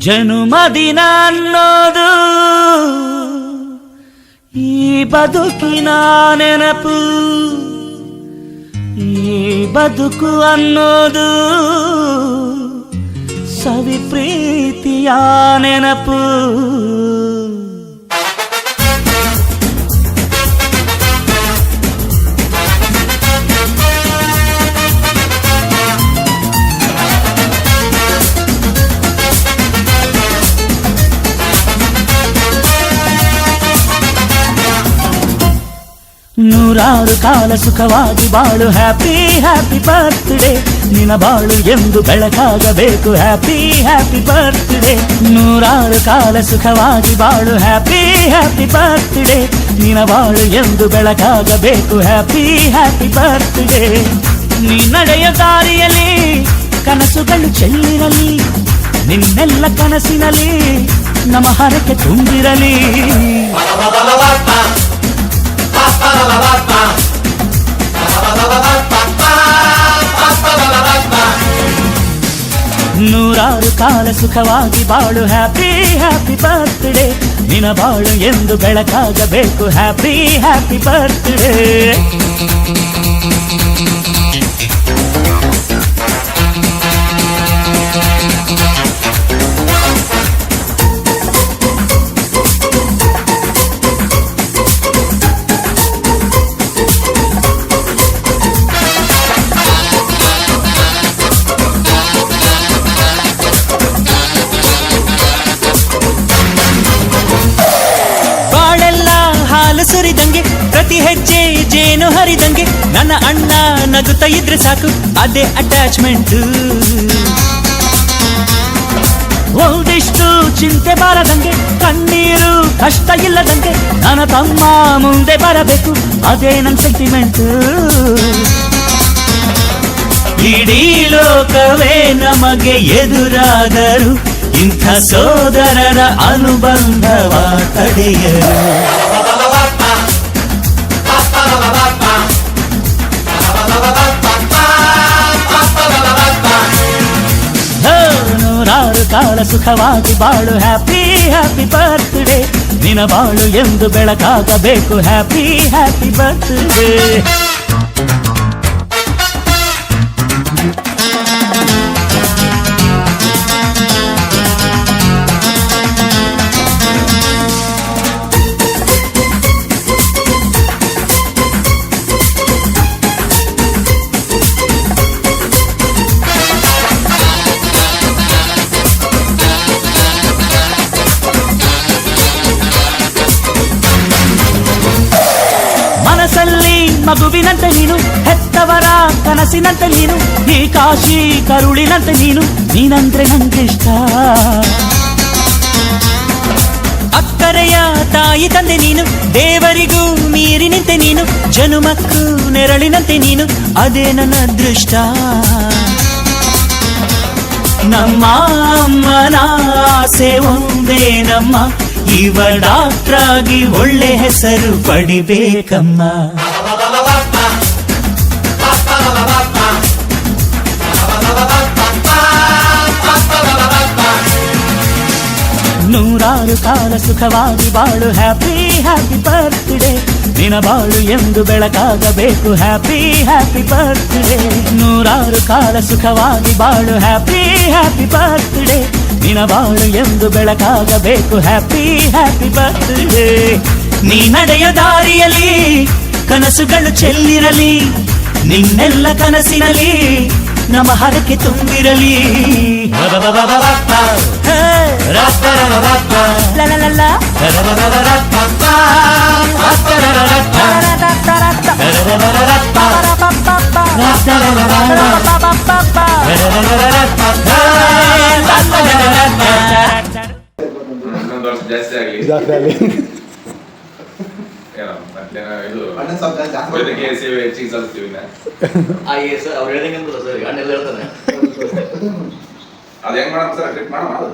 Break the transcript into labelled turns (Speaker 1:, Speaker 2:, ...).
Speaker 1: ಜನುಮದಿನ ಅನ್ನೋದು ಈ ಬದುಕಿನ ನೆನಪು, ಈ ಬದುಕು ಅನ್ನೋದು ಸವಿ ಪ್ರೀತಿಯ ನೆನಪು. ನೂರಾರು ಕಾಲ ಸುಖವಾಗಿ ಬಾಳು, ಹ್ಯಾಪಿ ಹ್ಯಾಪಿ ಬರ್ತ್ಡೇ. ನಿನ್ನ ಬಾಳು ಎಂದು ಬೆಳಕಾಗಬೇಕು, ಹ್ಯಾಪಿ ಹ್ಯಾಪಿ ಬರ್ತ್ಡೇ. ನೂರಾರು ಕಾಲ ಸುಖವಾಗಿ ಬಾಳು, ಹ್ಯಾಪಿ ಹ್ಯಾಪಿ ಬರ್ತ್ಡೇ. ನಿನ್ನ ಬಾಳು ಎಂದು ಬೆಳಕಾಗಬೇಕು, ಹ್ಯಾಪಿ ಹ್ಯಾಪಿ ಬರ್ತ್ಡೇ. ನೀ ನಡೆಯ ದಾರಿಯಲ್ಲಿ ಕನಸುಗಳು ಚೆಲ್ಲಿರಲಿ, ನಿನ್ನೆಲ್ಲ ಕನಸಿನಲ್ಲಿ ನಮ್ಮ ಹರಕೆ ತುಂಬಿರಲಿ. ನೂರಾರು ಕಾಲ ಸುಖವಾಗಿ ಬಾಳು, ಹ್ಯಾಪಿ ಹ್ಯಾಪಿ ಬರ್ತ್ಡೇ. ನಿನ್ನ ಬಾಳು ಎಂದು ಬೆಳಕಾಗಬೇಕು, ಹ್ಯಾಪಿ ಹ್ಯಾಪಿ ಬರ್ತ್ಡೇ. ಸುರಿದಂಗೆ ಪ್ರತಿ ಹೆಜ್ಜೆ ಜೇನು ಹರಿದಂಗೆ, ನನ್ನ ಅಣ್ಣ ನಗುತ್ತಾ ಇದ್ರೆ ಸಾಕು, ಅದೇ ಅಟ್ಯಾಚ್ಮೆಂಟ್. ಒಂದಿಷ್ಟು ಚಿಂತೆ ಬಾರದಂಗೆ, ಕಣ್ಣೀರು ಕಷ್ಟ ಇಲ್ಲದಂಗೆ, ನನ್ನ ತಮ್ಮ ಮುಂದೆ ಬರಬೇಕು, ಅದೇ ನನ್ನ ಸೆಂಟಿಮೆಂಟ್. ಇಡೀ ಲೋಕವೇ ನಮಗೆ ಎದುರಾದರು, ಇಂಥ ಸೋದರರ ಅನುಬಂಧವ ತಡೆಯರು. ನೂರಾರು ಕಾಲ ಸುಖವಾಗಿ ಬಾಳು, ಹ್ಯಾಪಿ ಹ್ಯಾಪಿ ಬರ್ತ್ಡೇ. ನಿನ್ನ ಬಾಳು ಎಂದು ಬೆಳಕಾಗಬೇಕು, ಹ್ಯಾಪಿ ಹ್ಯಾಪಿ ಬರ್ತ್ಡೇ. ಮನಸ್ಸಲ್ಲಿ ಮಗುವಿನಂತೆ ನೀನು, ಹೆತ್ತವರ ಕನಸಿನಂತೆ ನೀನು, ಈ ಕಾಶಿ ಕರುಳಿನಂತೆ ನೀನು, ನೀನಂದ್ರೆ ನಂಗಿಷ್ಟ. ಅಕ್ಕರೆಯ ತಾಯಿ ತಂದೆ ನೀನು, ದೇವರಿಗೂ ಮೀರಿ ನಿಂತೆ ನೀನು, ಜನುಮಕ್ಕೂ ನೆರಳಿನಂತೆ ನೀನು, ಅದೇ ನನ್ನ ಅದೃಷ್ಟ. ನಮ್ಮ ಅಮ್ಮನ ಆಸೆ ಒಂದೇ ನಮ್ಮ, ಇವ ಡಾಕ್ಟ್ರಾಗಿ ಒಳ್ಳೆ ಹೆಸರು ಪಡಿಬೇಕಮ್ಮ. ನೂರಾರು ಕಾಲ ಸುಖವಾಗಿ ಬಾಳು, ಹ್ಯಾಪಿ ಹ್ಯಾಪಿ ಬರ್ತ್ಡೇ. ನಿನ್ನ ಬಾಳು ಎಂದು ಬೆಳಕಾಗಬೇಕು, ಹ್ಯಾಪಿ ಹ್ಯಾಪಿ ಬರ್ತ್ಡೇ. ನೂರಾರು ಕಾಲ ಸುಖವಾಗಿ ಬಾಳು, ಹ್ಯಾಪಿ ಹ್ಯಾಪಿ ಬರ್ತ್ಡೇ. ನಿನ್ನ ಬಾಳು ಎಂದು ಬೆಳಕಾಗಬೇಕು, ಹ್ಯಾಪಿ ಹ್ಯಾಪಿ ಬರ್ತ್ಡೇ. ನೀ ನಡೆಯ ದಾರಿಯಲ್ಲಿ ಕನಸುಗಳು ಚೆಲ್ಲಿರಲಿ, ನಿನ್ನೆಲ್ಲ ಕನಸಿನಲ್ಲಿ ನಮ್ಮ ಹರಕೆ ತುಂಬಿರಲಿ.
Speaker 2: ಜಾಸ್ತಿ ಆಗಲಿ ವೈದ್ಯಕೀಯ ಸೇವೆ ಹೆಚ್ಚಿಗೆ ಸಲ್ಲಿಸ್ತೀವಿ.
Speaker 3: ಅವ್ರು ಹೇಳಿದಂಗೆ ಸರ್, ಗಂಡ ಎಲ್ಲ ಹೇಳ್ತಾನೆ.
Speaker 2: ಅದು ಹೆಂಗ್ ಮಾಡೋಣ ಸರ್, ಮಾಡೋಣ.